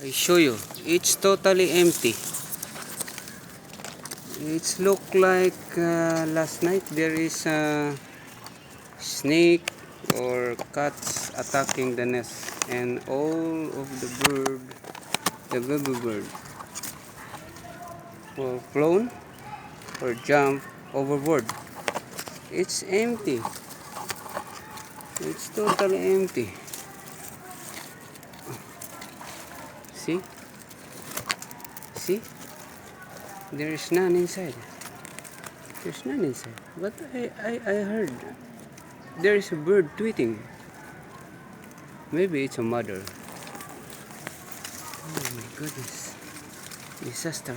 I show you. It's totally empty. It's look like last night there is a snake or cats attacking the nest, and all of the baby bird, were flown or jump overboard. It's empty. It's totally empty. See? See? There is none inside. There's none inside. But I heard there is a bird tweeting. Maybe it's a mother. Oh my goodness. Disaster.